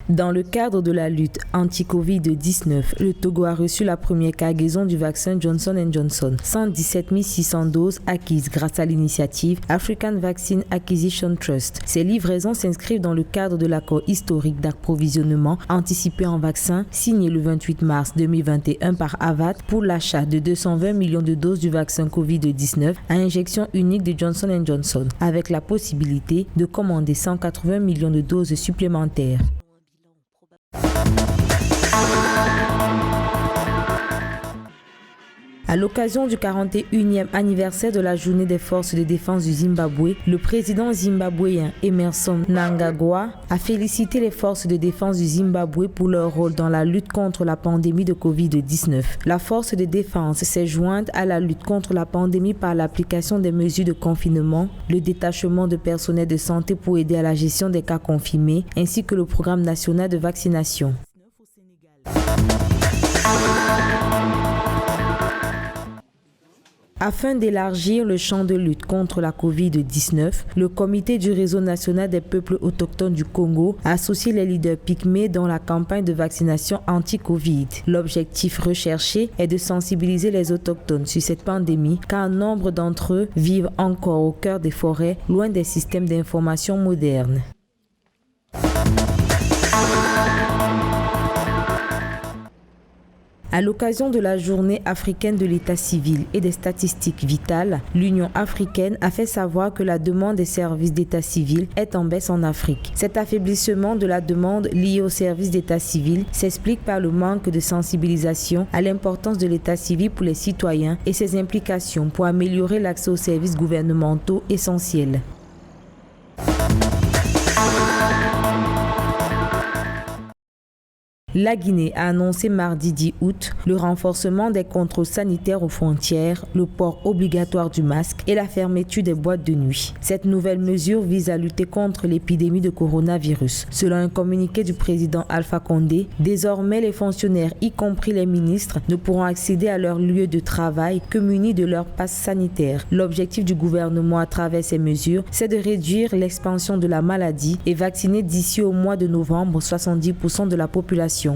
Dans le cadre de la lutte anti-Covid-19, le Togo a reçu la première cargaison du vaccin Johnson & Johnson. 117 600 doses acquises grâce à l'initiative African Vaccine Acquisition Trust. Ces livraisons s'inscrivent dans le cadre de l'accord historique d'approvisionnement anticipé en vaccins signé le 28 mars 2021 par Avad pour l'achat de 220 millions de doses du vaccin Covid-19 à injection unique de Johnson & Johnson, avec la possibilité de commander 180 millions de doses supplémentaires. À l'occasion du 41e anniversaire de la journée des forces de défense du Zimbabwe, le président zimbabwéen Emmerson Mnangagwa a félicité les forces de défense du Zimbabwe pour leur rôle dans la lutte contre la pandémie de Covid-19. La force de défense s'est jointe à la lutte contre la pandémie par l'application des mesures de confinement, le détachement de personnel de santé pour aider à la gestion des cas confirmés, ainsi que le programme national de vaccination. Afin d'élargir le champ de lutte contre la Covid-19, le comité du réseau national des peuples autochtones du Congo a associé les leaders pygmées dans la campagne de vaccination anti-Covid. L'objectif recherché est de sensibiliser les autochtones sur cette pandémie, car nombre d'entre eux vivent encore au cœur des forêts, loin des systèmes d'information modernes. À l'occasion de la journée africaine de l'état civil et des statistiques vitales, l'Union africaine a fait savoir que la demande des services d'état civil est en baisse en Afrique. Cet affaiblissement de la demande liée aux services d'état civil s'explique par le manque de sensibilisation à l'importance de l'état civil pour les citoyens et ses implications pour améliorer l'accès aux services gouvernementaux essentiels. La Guinée a annoncé mardi 10 août le renforcement des contrôles sanitaires aux frontières, le port obligatoire du masque et la fermeture des boîtes de nuit. Cette nouvelle mesure vise à lutter contre l'épidémie de coronavirus. Selon un communiqué du président Alpha Condé, désormais les fonctionnaires, y compris les ministres, ne pourront accéder à leur lieu de travail que munis de leur passe sanitaire. L'objectif du gouvernement à travers ces mesures, c'est de réduire l'expansion de la maladie et vacciner d'ici au mois de novembre 70% de la population.